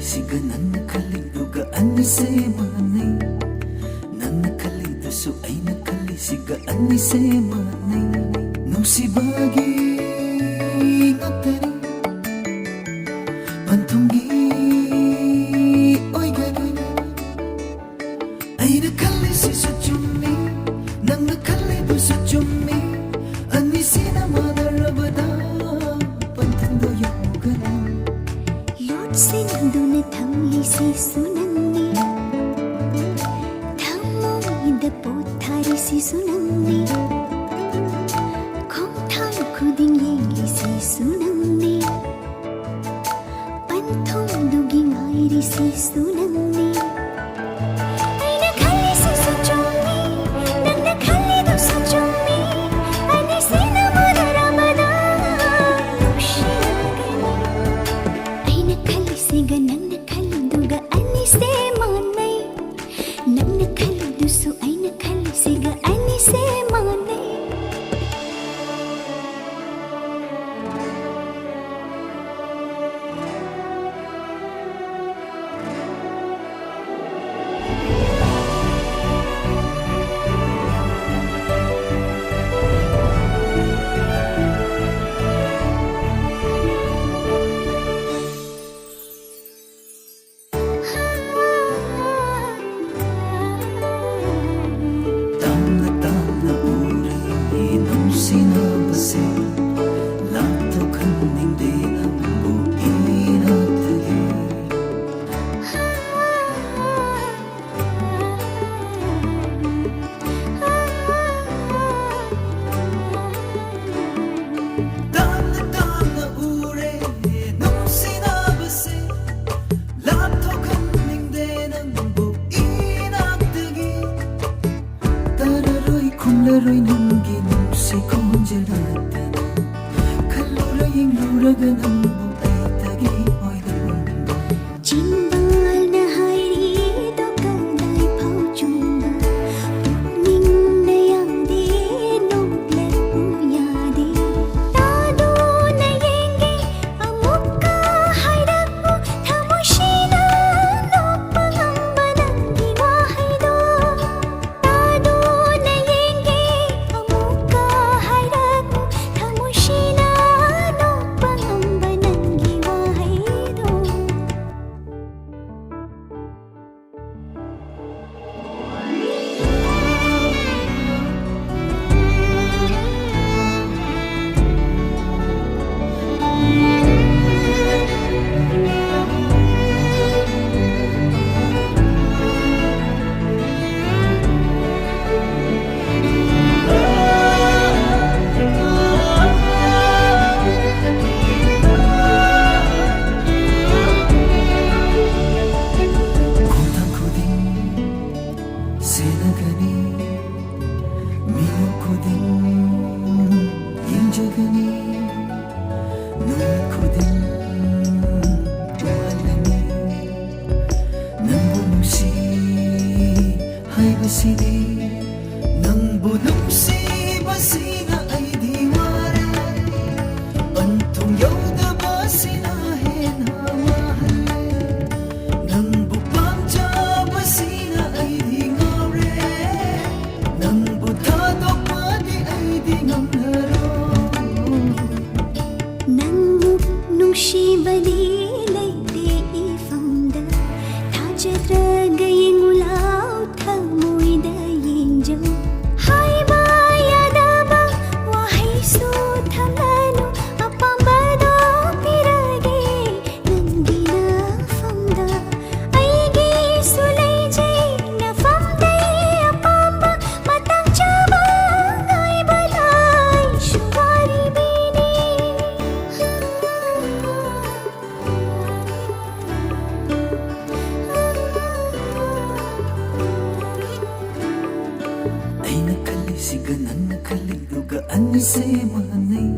కలిసిగా నన్ను కలిదుగా Anise manei నన్ను కలిదుసు అయిన కలిసిగా Anise manei నుసిబాగి నతరి పంతుంగి ఓయిగని అయిన కలిసి సుచుమ్మి నన్ను కలిదుసు చుమ్మి Anise మాదరబదా పంతుందో యోగన Sinaduna thamli si sunanni thammo ida pothari si sunanni khomthal khuding yeli si sunanni panthum dugi ngairi si sunanni aina khalli si suchummi nanna khalli du suchummi Anise na madaramada aina khalli siga nanna khalduga Anise manei nanna khaldusu aina khalli siga Anise manei Roi nungi nusi konjerata Kallura ingluraga nambu aitagi oidamundu Jimbal na hairi dokadai pauchumba ninna yade noble uyade tado na yenge amukka hairapu thamushina lopangamba nangi wahaido tado na yenge amukka hairapu thamushina lopangamba nangi wahaido Kota kuding senagani Milo kuding injagani Nung kuding tumalani Nang bunungsi hay basidi Nang bunungsi basina ay diwara Antong yauda basina henawahal Nang bupamja basina ay di ngawre Nang butadok pati ay di ngamlaro Nanguk nungshibali laite ifamda Tajadraga yengulaw thamuida yenjo Hai bayadaba wahay suthamano Apambado pirage nangina famda Aigi sulay jay na famday apamba Matang chabang ay balay shuwari bini Ay nakalisiga nang nakaliduga Anise manei